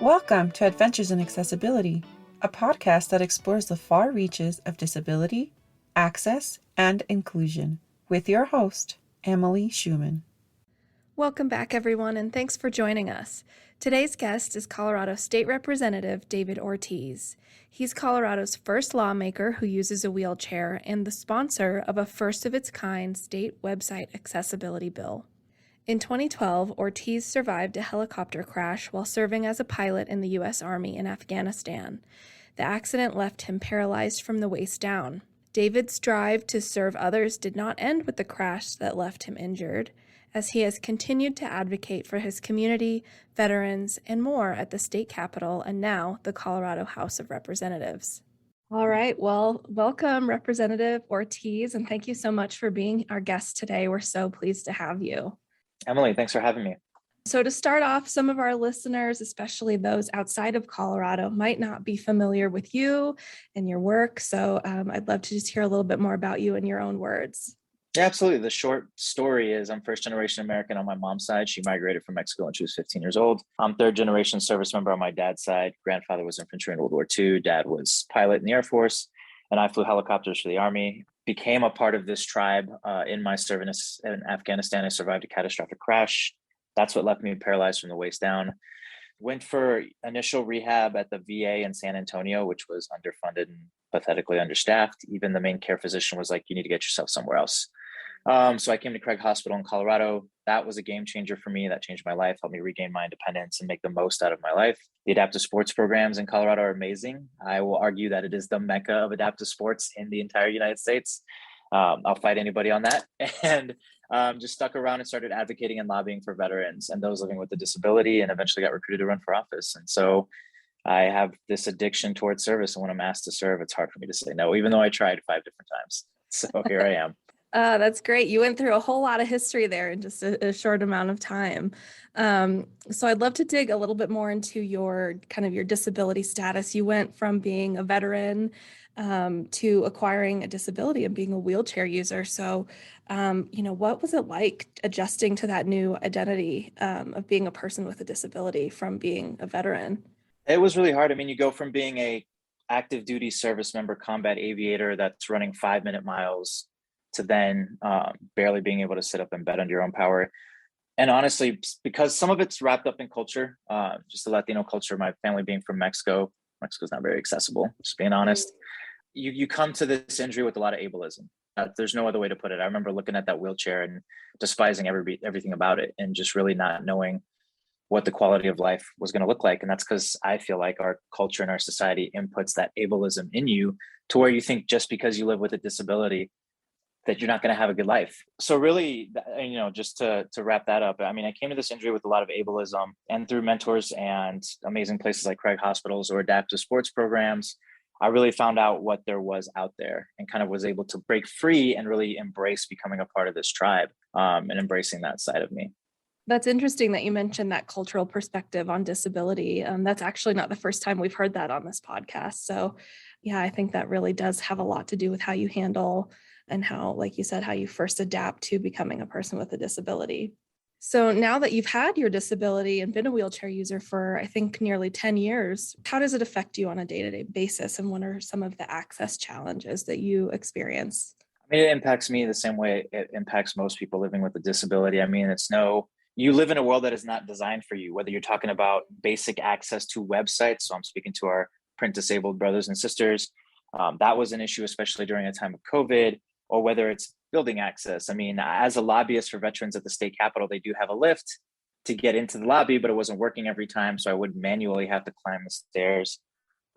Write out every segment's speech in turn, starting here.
Welcome to Adventures in Accessibility, a podcast that explores the far reaches of disability, access, and inclusion, with your host, Emily Schumann. Welcome back, everyone, and thanks for joining us. Today's guest is Colorado State Representative David Ortiz. He's Colorado's first lawmaker who uses a wheelchair and the sponsor of a first-of-its-kind state website accessibility bill. In 2012, Ortiz survived a helicopter crash while serving as a pilot in the U.S. Army in Afghanistan. The accident left him paralyzed from the waist down. David's drive to serve others did not end with the crash that left him injured, as he has continued to advocate for his community, veterans, and more at the state capitol and now the Colorado House of Representatives. All right, well, welcome, Representative Ortiz, and thank you so much for being our guest today. We're so pleased to have you. Emily, thanks for having me. So to start off, some of our listeners, especially those outside of Colorado, might not be familiar with you and your work. So I'd love to just hear a little bit more about you in your own words. Yeah, absolutely. The short story is I'm first generation American on my mom's side. She migrated from Mexico when she was 15 years old. I'm third generation service member on my dad's side. Grandfather was infantry in World War II. Dad was pilot in the Air Force, and I flew helicopters for the Army. Became a part of this tribe in my service in Afghanistan. I survived a catastrophic crash. That's what left me paralyzed from the waist down. Went for initial rehab at the VA in San Antonio, which was underfunded and pathetically understaffed. Even the main care physician was like, you need to get yourself somewhere else. So I came to Craig Hospital in Colorado. That was a game changer for me. That changed my life, helped me regain my independence and make the most out of my life. The adaptive sports programs in Colorado are amazing. I will argue that it is the mecca of adaptive sports in the entire United States. I'll fight anybody on that. And just stuck around and started advocating and lobbying for veterans and those living with a disability, and eventually got recruited to run for office. And so I have this addiction towards service. And when I'm asked to serve, it's hard for me to say no, even though I tried 5 different times. So here I am. That's great. You went through a whole lot of history there in just a short amount of time. So I'd love to dig a little bit more into your disability status. You went from being a veteran to acquiring a disability and being a wheelchair user. So, what was it like adjusting to that new identity of being a person with a disability from being a veteran? It was really hard. I mean, you go from being a active duty service member, combat aviator that's running 5-minute miles to then barely being able to sit up in bed under your own power. And honestly, because some of it's wrapped up in culture, just the Latino culture, my family being from Mexico, Mexico's not very accessible, just being honest. You come to this injury with a lot of ableism. There's no other way to put it. I remember looking at that wheelchair and despising everything about it and just really not knowing what the quality of life was going to look like. And that's because I feel like our culture and our society inputs that ableism in you to where you think just because you live with a disability that you're not going to have a good life. So really, just to wrap that up, I mean, I came to this injury with a lot of ableism, and through mentors and amazing places like Craig Hospitals or adaptive sports programs, I really found out what there was out there and kind of was able to break free and really embrace becoming a part of this tribe and embracing that side of me. That's interesting that you mentioned that cultural perspective on disability. That's actually not the first time we've heard that on this podcast. So yeah, I think that really does have a lot to do with how you handle and how, like you said, how you first adapt to becoming a person with a disability. So now that you've had your disability and been a wheelchair user for, I think, nearly 10 years, how does it affect you on a day-to-day basis? And what are some of the access challenges that you experience? I mean, it impacts me the same way it impacts most people living with a disability. I mean, you live in a world that is not designed for you, whether you're talking about basic access to websites. So I'm speaking to our print disabled brothers and sisters. That was an issue, especially during a time of COVID, or whether it's building access. I mean, as a lobbyist for veterans at the state capitol, they do have a lift to get into the lobby, but it wasn't working every time. So I would manually have to climb the stairs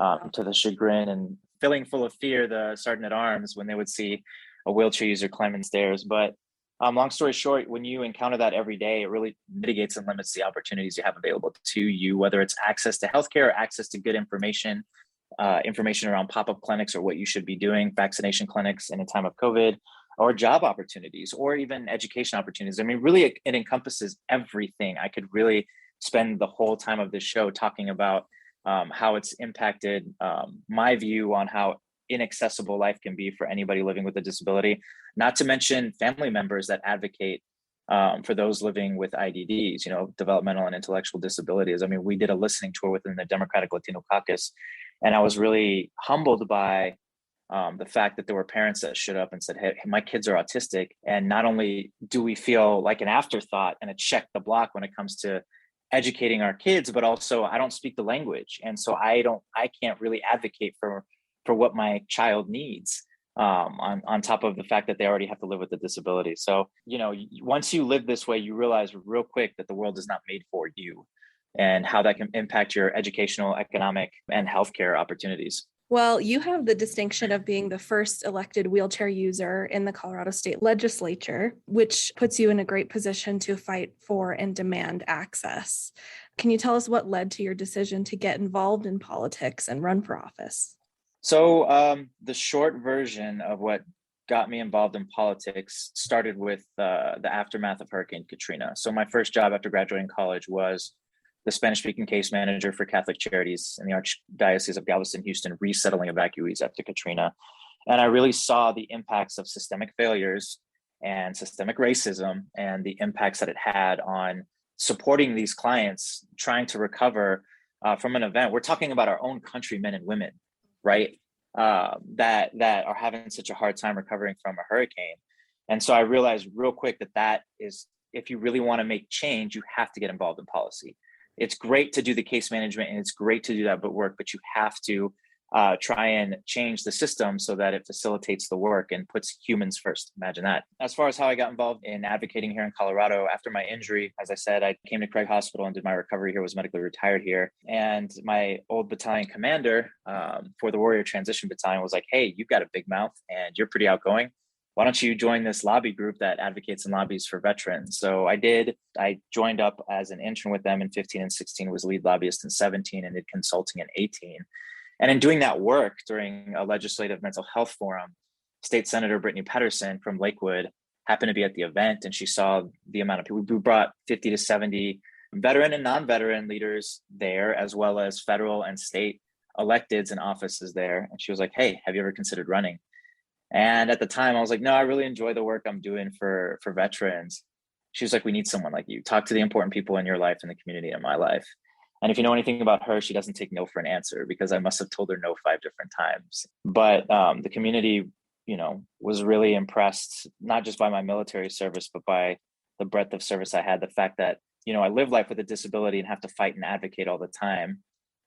to the chagrin and filling full of fear, the sergeant at arms, when they would see a wheelchair user climbing stairs. But long story short, when you encounter that every day, it really mitigates and limits the opportunities you have available to you, whether it's access to healthcare or access to good information around pop-up clinics or what you should be doing, vaccination clinics in a time of COVID, or job opportunities, or even education opportunities. I mean, really, it encompasses everything. I could really spend the whole time of this show talking about how it's impacted my view on how inaccessible life can be for anybody living with a disability, not to mention family members that advocate for those living with IDDs, developmental and intellectual disabilities. I mean, we did a listening tour within the Democratic Latino Caucus, and I was really humbled by the fact that there were parents that stood up and said, hey, my kids are autistic. And not only do we feel like an afterthought and a check the block when it comes to educating our kids, but also I don't speak the language. And so I can't really advocate for what my child needs, on top of the fact that they already have to live with the disability. So, once you live this way, you realize real quick that the world is not made for you and how that can impact your educational, economic, and healthcare opportunities. Well, you have the distinction of being the first elected wheelchair user in the Colorado State Legislature, which puts you in a great position to fight for and demand access. Can you tell us what led to your decision to get involved in politics and run for office? So the short version of what got me involved in politics started with the aftermath of Hurricane Katrina. So my first job after graduating college was the Spanish-speaking case manager for Catholic Charities in the Archdiocese of Galveston, Houston, resettling evacuees after Katrina. And I really saw the impacts of systemic failures and systemic racism and the impacts that it had on supporting these clients trying to recover from an event. We're talking about our own countrymen and women, right? That are having such a hard time recovering from a hurricane. And so I realized real quick that is, if you really want to make change, you have to get involved in policy. It's great to do the case management and it's great to do that work, but you have to try and change the system so that it facilitates the work and puts humans first. Imagine that. As far as how I got involved in advocating here in Colorado, after my injury, as I said, I came to Craig Hospital and did my recovery here, was medically retired here. And my old battalion commander for the Warrior Transition Battalion was like, hey, you've got a big mouth and you're pretty outgoing. Why don't you join this lobby group that advocates and lobbies for veterans? So I did. I joined up as an intern with them in 15 and 16, was lead lobbyist in 17, and did consulting in 18. And in doing that work during a legislative mental health forum, State Senator Brittany Pedersen from Lakewood happened to be at the event, and she saw the amount of people. We brought 50 to 70 veteran and non-veteran leaders there, as well as federal and state electeds and offices there. And she was like, hey, have you ever considered running? And at the time I was like, no, I really enjoy the work I'm doing for veterans. She was like, we need someone like you. Talk to the important people in your life and the community in my life. And if you know anything about her, she doesn't take no for an answer, because I must have told her no 5 different times. But the community, was really impressed, not just by my military service, but by the breadth of service I had. The fact that, I live life with a disability and have to fight and advocate all the time,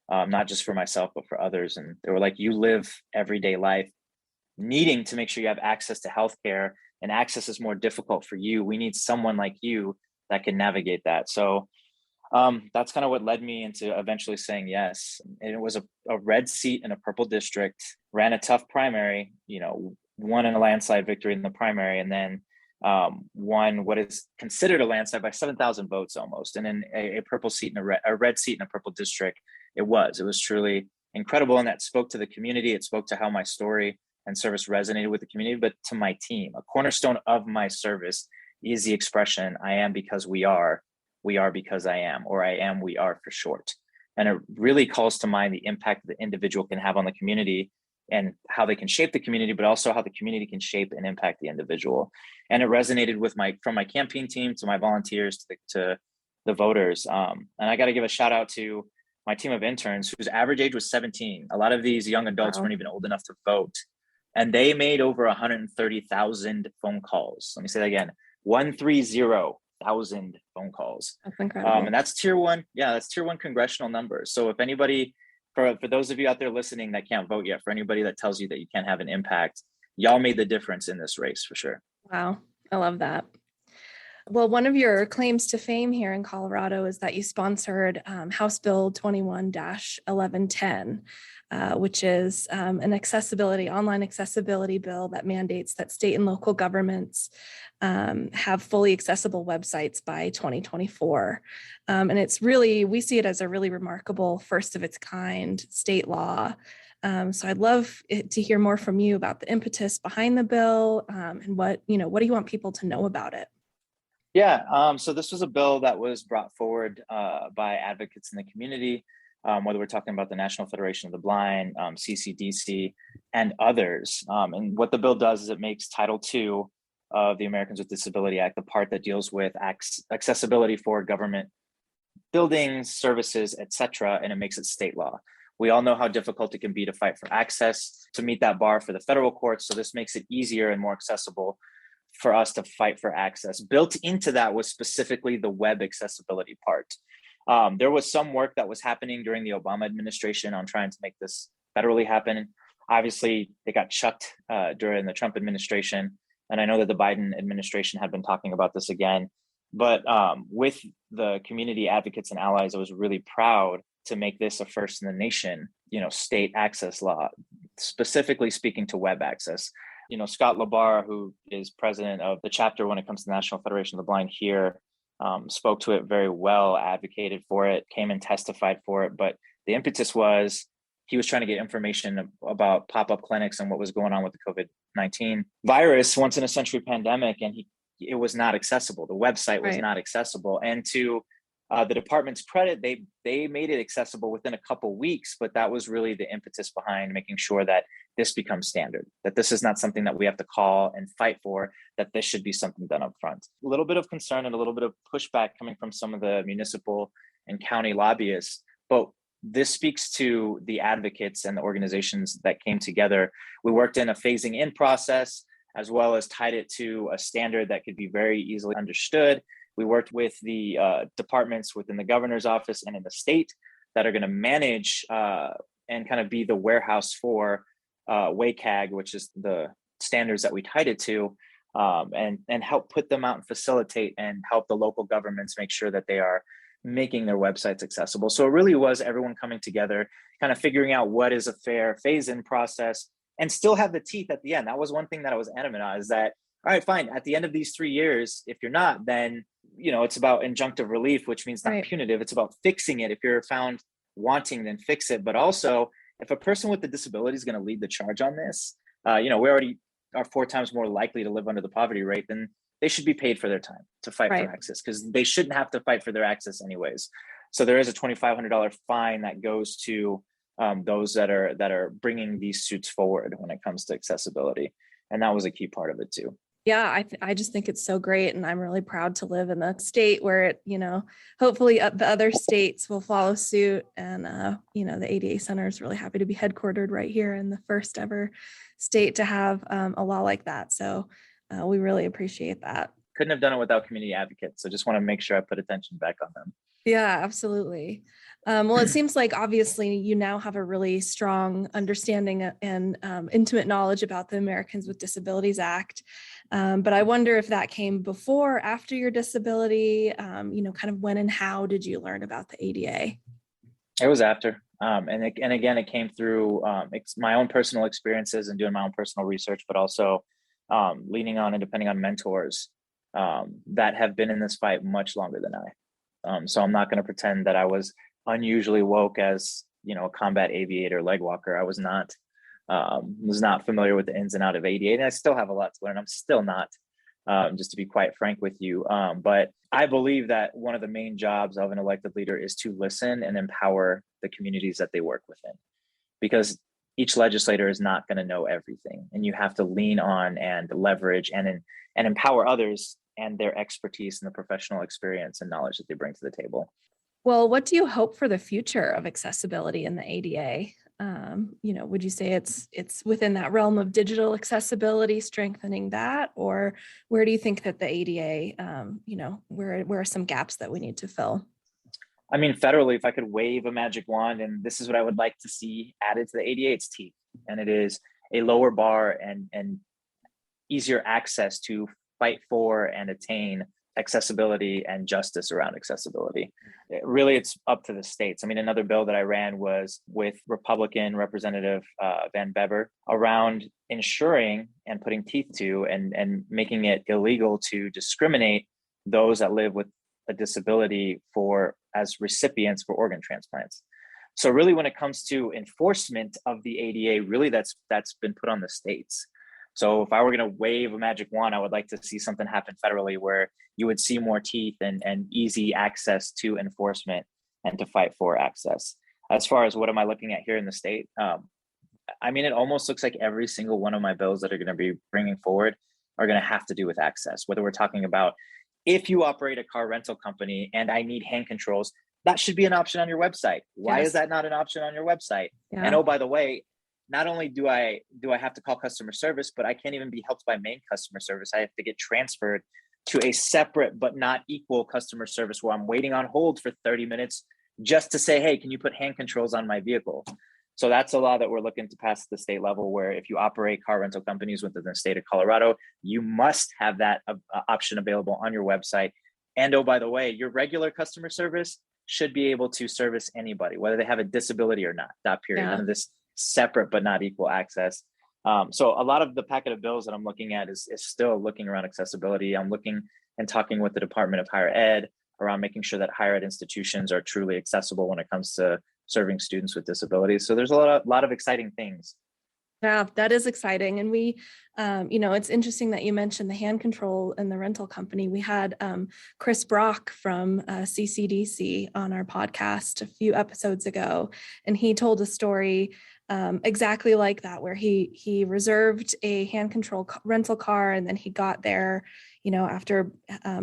not just for myself, but for others. And they were like, you live everyday life needing to make sure you have access to healthcare, and access is more difficult for you. We need someone like you that can navigate that. So that's kind of what led me into eventually saying yes. And it was a red seat in a purple district, ran a tough primary, won in a landslide victory in the primary, and then won what is considered a landslide by 7,000 votes almost. And then a purple seat in a red seat in a purple district. It was truly incredible. And that spoke to the community. It spoke to how my story and service resonated with the community, but to my team. A cornerstone of my service is the expression, I am because we are because I am, or I am, we are for short. And it really calls to mind the impact the individual can have on the community and how they can shape the community, but also how the community can shape and impact the individual. And it resonated with from my campaign team to my volunteers to the voters. And I got to give a shout out to my team of interns whose average age was 17. A lot of these young adults weren't even old enough to vote. And they made over 130,000 phone calls. Let me say that again, 130,000 phone calls. That's incredible. And that's tier one. Yeah, that's tier one congressional numbers. So if anybody, for those of you out there listening that can't vote yet, for anybody that tells you that you can't have an impact, y'all made the difference in this race for sure. Wow. I love that. Well, one of your claims to fame here in Colorado is that you sponsored House Bill 21-1110, which is an online accessibility bill that mandates that state and local governments have fully accessible websites by 2024. And we see it as a really remarkable first of its kind state law. So I'd love to hear more from you about the impetus behind the bill, and what do you want people to know about it? Yeah, so this was a bill that was brought forward by advocates in the community, whether we're talking about the National Federation of the Blind, CCDC, and others. And what the bill does is it makes Title II of the Americans with Disability Act, the part that deals with accessibility for government buildings, services, etc., and it makes it state law. We all know how difficult it can be to fight for access, to meet that bar for the federal courts. So this makes it easier and more accessible for us to fight for access. Built into that was specifically the web accessibility part. There was some work that was happening during the Obama administration on trying to make this federally happen. Obviously, it got chucked during the Trump administration. And I know that the Biden administration had been talking about this again. But with the community advocates and allies, I was really proud to make this a first in the nation, state access law, specifically speaking to web access. Scott Labar, who is president of the chapter when it comes to the National Federation of the Blind here, spoke to it very well, advocated for it, came and testified for it. But the impetus was he was trying to get information about pop-up clinics and what was going on with the COVID-19 virus, once in a century pandemic, and it was not accessible. The website was not accessible. And to the department's credit, they made it accessible within a couple weeks, but that was really the impetus behind making sure that this becomes standard, that this is not something that we have to call and fight for, that this should be something done up front. A little bit of concern and a little bit of pushback coming from some of the municipal and county lobbyists, but this speaks to the advocates and the organizations that came together. We worked in a phasing in process, as well as tied it to a standard that could be very easily understood. We worked with the departments within the governor's office and in the state that are going to manage and kind of be the warehouse for WCAG, which is the standards that we tied it to, and help put them out and facilitate and help the local governments make sure that they are making their websites accessible. So it really was everyone coming together, kind of figuring out what is a fair phase-in process and still have the teeth at the end. That was one thing that I was adamant on, is that, all right, fine, at the end of these 3 years, if you're not, then, it's about injunctive relief, which means not punitive. It's about fixing it. If you're found wanting, then fix it. But also, if a person with a disability is going to lead the charge on this, we already are 4 times more likely to live under the poverty rate, then they should be paid for their time to fight for access, because they shouldn't have to fight for their access anyways. So there is a $2,500 fine that goes to those that are bringing these suits forward when it comes to accessibility. And that was a key part of it too. Yeah, I just think it's so great. And I'm really proud to live in a state where it, hopefully the other states will follow suit. And, the ADA Center is really happy to be headquartered right here in the first ever state to have a law like that. So we really appreciate that. Couldn't have done it without community advocates. So just want to make sure I put attention back on them. Yeah, absolutely. Well, it seems like obviously you now have a really strong understanding and intimate knowledge about the Americans with Disabilities Act. But I wonder if that came before, or after your disability, kind of when and how did you learn about the ADA? It was after. And again, it came through my own personal experiences and doing my own personal research, but also leaning on and depending on mentors that have been in this fight much longer than I. So I'm not going to pretend that I was unusually woke as, a combat aviator, leg walker. I was not familiar with the ins and out of ADA, and I still have a lot to learn. I'm still not, just to be quite frank with you. But I believe that one of the main jobs of an elected leader is to listen and empower the communities that they work within, because each legislator is not going to know everything, and you have to lean on and leverage and empower others and their expertise and the professional experience and knowledge that they bring to the table. Well, what do you hope for the future of accessibility in the ADA? Would you say it's within that realm of digital accessibility, strengthening that, or where do you think that the ADA, where are some gaps that we need to fill? I mean, federally, if I could wave a magic wand, and this is what I would like to see added to the ADA, it's teeth, and it is a lower bar and easier access to fight for and attain accessibility and justice around accessibility. Really, it's up to the states. I mean, another bill that I ran was with Republican Representative Van Beber around ensuring and putting teeth to and making it illegal to discriminate those that live with a disability as recipients for organ transplants. So really, when it comes to enforcement of the ADA, really that's been put on the states. So if I were going to wave a magic wand, I would like to see something happen federally where you would see more teeth and easy access to enforcement and to fight for access. As far as what am I looking at here in the state? I mean, it almost looks like every single one of my bills that are going to be bringing forward are going to have to do with access. Whether we're talking about if you operate a car rental company and I need hand controls, that should be an option on your website. Why is that not an option on your website? Yeah. And oh, by the way, not only do I have to call customer service, but I can't even be helped by main customer service. I have to get transferred to a separate but not equal customer service where I'm waiting on hold for 30 minutes just to say, hey, can you put hand controls on my vehicle? So that's a law that we're looking to pass at the state level, where if you operate car rental companies within the state of Colorado, you must have that option available on your website. And oh, by the way, your regular customer service should be able to service anybody, whether they have a disability or not, that period. Yeah. None of this separate but not equal access. So a lot of the packet of bills that I'm looking at is still looking around accessibility. I'm looking and talking with the Department of Higher Ed around making sure that higher ed institutions are truly accessible when it comes to serving students with disabilities. So there's a lot of exciting things. Yeah, that is exciting. And we, it's interesting that you mentioned the hand control and the rental company. We had Chris Brock from CCDC on our podcast a few episodes ago, and he told a story exactly like that, where he reserved a hand control rental car, and then he got there, after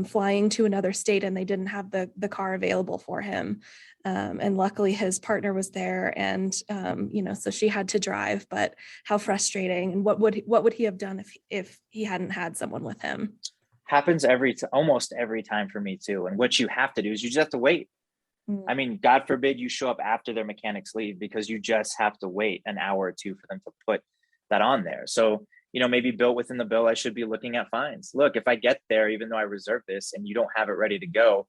flying to another state, and they didn't have the car available for him. And luckily his partner was there, and so she had to drive. But how frustrating! And what would he have done if he hadn't had someone with him? Happens almost every time for me too. And what you have to do is you just have to wait. I mean, God forbid you show up after their mechanics leave, because you just have to wait an hour or two for them to put that on there. So, maybe built within the bill, I should be looking at fines. Look, if I get there, even though I reserved this and you don't have it ready to go,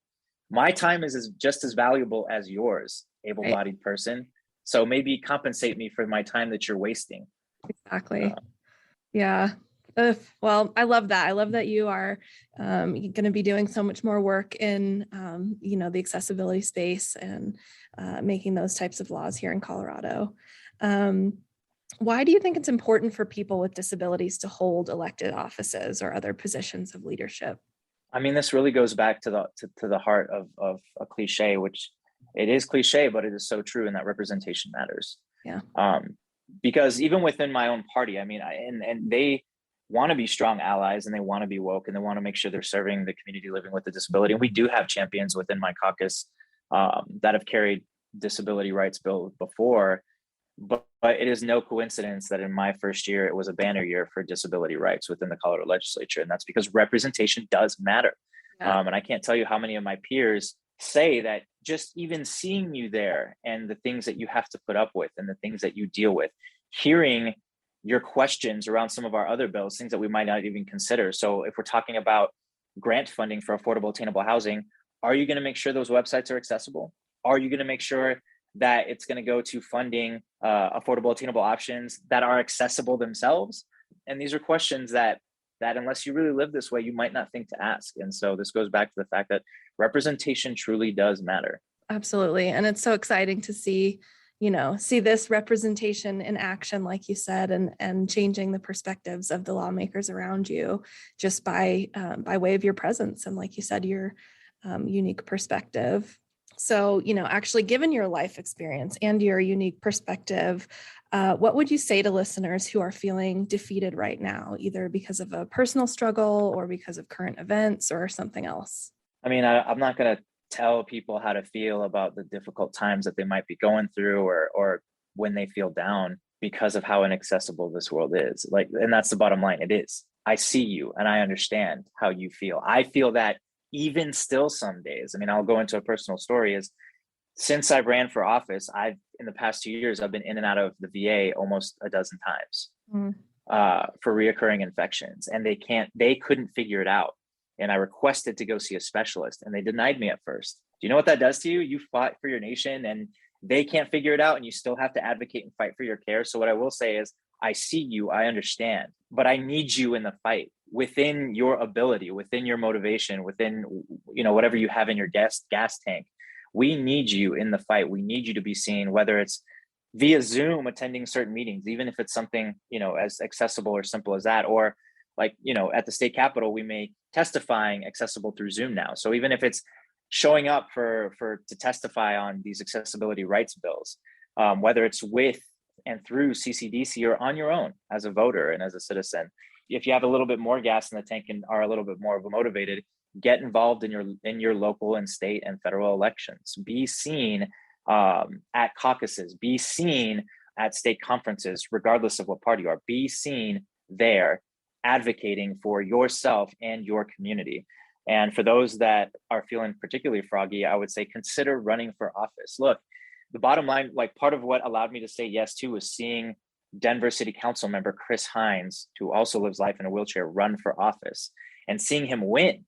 my time is just as valuable as yours, able-bodied person. So maybe compensate me for my time that you're wasting. Exactly. Yeah. Well, I love that. I love that you are going to be doing so much more work in, the accessibility space and making those types of laws here in Colorado. Why do you think it's important for people with disabilities to hold elected offices or other positions of leadership? I mean, this really goes back to the heart of a cliche, which it is cliche, but it is so true, in that representation matters. Yeah. Because even within my own party, I mean, and they want to be strong allies, and they want to be woke, and they want to make sure they're serving the community living with a disability. And we do have champions within my caucus that have carried disability rights bill before, but it is no coincidence that in my first year, it was a banner year for disability rights within the Colorado legislature. And that's because representation does matter. Yeah. And I can't tell you how many of my peers say that just even seeing you there, and the things that you have to put up with, and the things that you deal with, hearing your questions around some of our other bills, things that we might not even consider. So if we're talking about grant funding for affordable attainable housing, are you going to make sure those websites are accessible? Are you going to make sure that it's going to go to funding affordable attainable options that are accessible themselves? And these are questions that unless you really live this way, you might not think to ask. And so this goes back to the fact that representation truly does matter. Absolutely. And it's so exciting to see this representation in action, like you said, and changing the perspectives of the lawmakers around you just by way of your presence. And like you said, your unique perspective. So, actually, given your life experience and your unique perspective, what would you say to listeners who are feeling defeated right now, either because of a personal struggle or because of current events or something else? I mean, I'm not going to tell people how to feel about the difficult times that they might be going through, or when they feel down, because of how inaccessible this world is. And that's the bottom line. It is. I see you and I understand how you feel. I feel that even still some days. I mean, I'll go into a personal story. Is since I ran for office, in the past 2 years, I've been in and out of the VA almost a dozen times for reoccurring infections, and they couldn't figure it out. And I requested to go see a specialist, and they denied me at first. Do you know what that does to you? You fought for your nation, and they can't figure it out, and you still have to advocate and fight for your care. So what I will say is, I see you, I understand, but I need you in the fight within your ability, within your motivation, within, whatever you have in your gas tank. We need you in the fight. We need you to be seen, whether it's via Zoom, attending certain meetings, even if it's something, as accessible or simple as that, or at the state capitol, we make testifying accessible through Zoom now. So even if it's showing up to testify on these accessibility rights bills, whether it's with and through CCDC or on your own as a voter and as a citizen, if you have a little bit more gas in the tank and are a little bit more motivated, get involved in your local and state and federal elections. Be seen at caucuses. Be seen at state conferences, regardless of what party you are. Be seen there advocating for yourself and your community. And for those that are feeling particularly froggy, I would say consider running for office. Look, the bottom line, like part of what allowed me to say yes to was seeing Denver City Council member Chris Hines, who also lives life in a wheelchair, run for office, and seeing him win,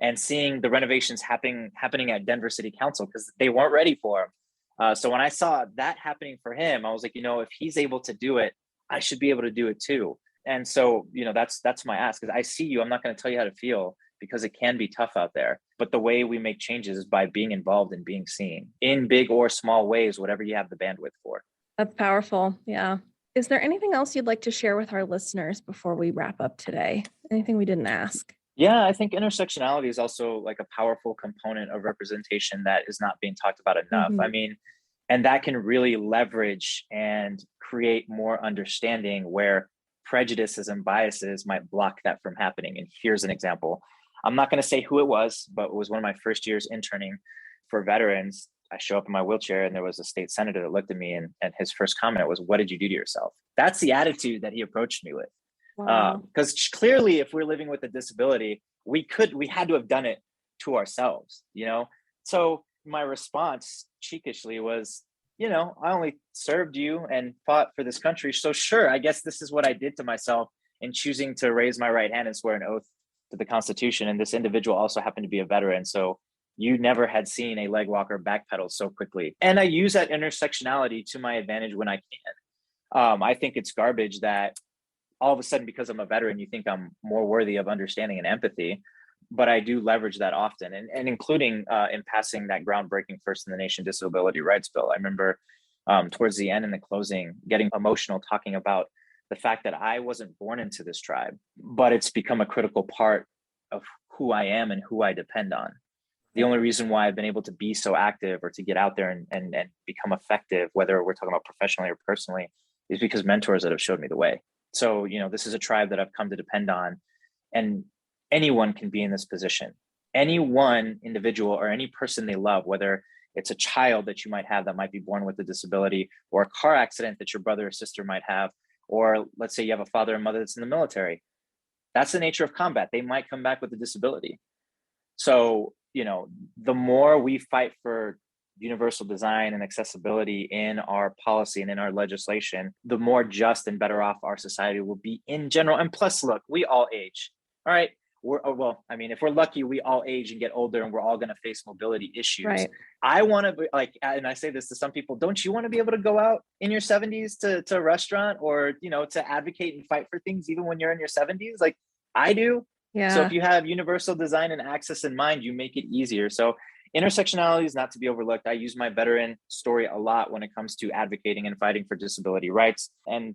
and seeing the renovations happening at Denver City Council, because they weren't ready for him. So when I saw that happening for him, I was like, if he's able to do it, I should be able to do it too. And so, that's my ask, because I see you. I'm not going to tell you how to feel, because it can be tough out there. But the way we make changes is by being involved and being seen in big or small ways, whatever you have the bandwidth for. That's powerful. Yeah. Is there anything else you'd like to share with our listeners before we wrap up today? Anything we didn't ask? Yeah, I think intersectionality is also like a powerful component of representation that is not being talked about enough. Mm-hmm. I mean, and that can really leverage and create more understanding where prejudices and biases might block that from happening. And here's an example. I'm not going to say who it was, but it was one of my first years interning for veterans. I show up in my wheelchair and there was a state senator that looked at me, and his first comment was, "What did you do to yourself?" That's the attitude that he approached me with. Wow. Because clearly, if we're living with a disability, we had to have done it to ourselves, So my response cheekishly was, I only served you and fought for this country. So sure, I guess this is what I did to myself in choosing to raise my right hand and swear an oath to the Constitution. And this individual also happened to be a veteran. So you never had seen a leg walker backpedal so quickly. And I use that intersectionality to my advantage when I can. I think it's garbage that all of a sudden, because I'm a veteran, you think I'm more worthy of understanding and empathy. But I do leverage that often, and including in passing that groundbreaking first in the nation disability rights bill. I remember towards the end in the closing, getting emotional, talking about the fact that I wasn't born into this tribe, but it's become a critical part of who I am and who I depend on. The only reason why I've been able to be so active or to get out there and become effective, whether we're talking about professionally or personally, is because mentors that have showed me the way. So, this is a tribe that I've come to depend on, and anyone can be in this position. Any one individual or any person they love, whether it's a child that you might have that might be born with a disability, or a car accident that your brother or sister might have, or let's say you have a father and mother that's in the military. That's the nature of combat. They might come back with a disability. So, the more we fight for universal design and accessibility in our policy and in our legislation, the more just and better off our society will be in general. And plus, look, we all age. All right. If we're lucky, we all age and get older, and we're all going to face mobility issues. Right. I want to be and I say this to some people, don't you want to be able to go out in your 70s to a restaurant, or, to advocate and fight for things even when you're in your 70s? Like I do. Yeah. So if you have universal design and access in mind, you make it easier. So intersectionality is not to be overlooked. I use my veteran story a lot when it comes to advocating and fighting for disability rights. And,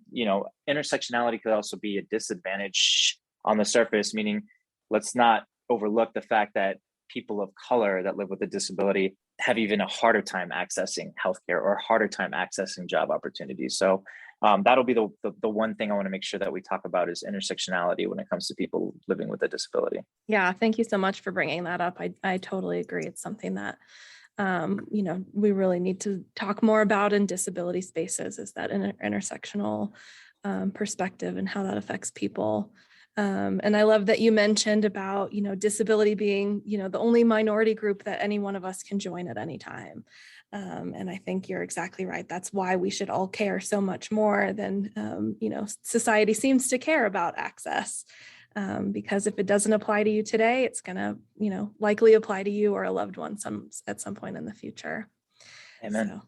intersectionality could also be a disadvantage on the surface, meaning let's not overlook the fact that people of color that live with a disability have even a harder time accessing healthcare or a harder time accessing job opportunities. So that'll be the one thing I want to make sure that we talk about is intersectionality when it comes to people living with a disability. Yeah, thank you so much for bringing that up. I totally agree. It's something that we really need to talk more about in disability spaces, is that intersectional perspective and how that affects people. And I love that you mentioned about, disability being, the only minority group that any one of us can join at any time. And I think you're exactly right. That's why we should all care so much more than, society seems to care about access. Because if it doesn't apply to you today, it's going to, likely apply to you or a loved one at some point in the future. Amen. So,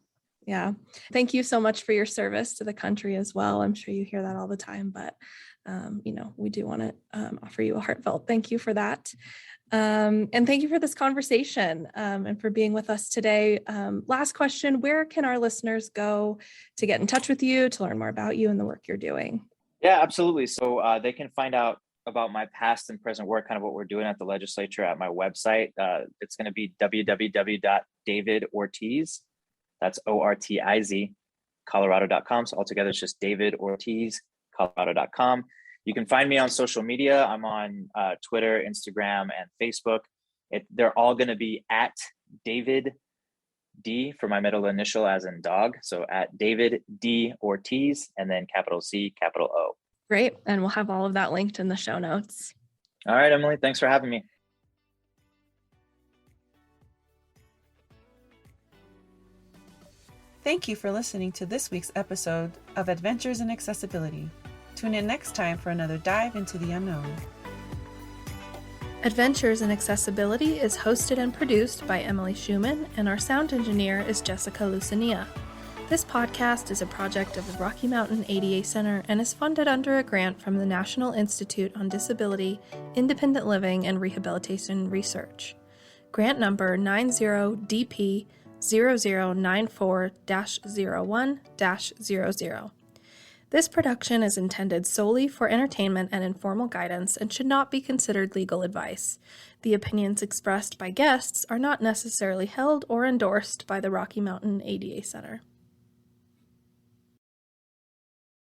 yeah. Thank you so much for your service to the country as well. I'm sure you hear that all the time, but we do want to offer you a heartfelt thank you for that. And thank you for this conversation and for being with us today. Last question, where can our listeners go to get in touch with you, to learn more about you and the work you're doing? Yeah, absolutely. So they can find out about my past and present work, kind of what we're doing at the legislature, at my website. It's going to be www.davidortiz, that's ORTIZ, Colorado.com. So altogether, it's just David Ortiz, Colorado.com. You can find me on social media. I'm on Twitter, Instagram, and Facebook. They're all going to be at David D for my middle initial as in dog. So at David D Ortiz, and then capital C, capital O. Great. And we'll have all of that linked in the show notes. All right, Emily, thanks for having me. Thank you for listening to this week's episode of Adventures in Accessibility. Tune in next time for another dive into the unknown. Adventures in Accessibility is hosted and produced by Emily Schumann, and our sound engineer is Jessica Lucania. This podcast is a project of the Rocky Mountain ADA Center and is funded under a grant from the National Institute on Disability, Independent Living, and Rehabilitation Research. Grant number 90DP0094-01-00. This production is intended solely for entertainment and informal guidance and should not be considered legal advice. The opinions expressed by guests are not necessarily held or endorsed by the Rocky Mountain ADA Center.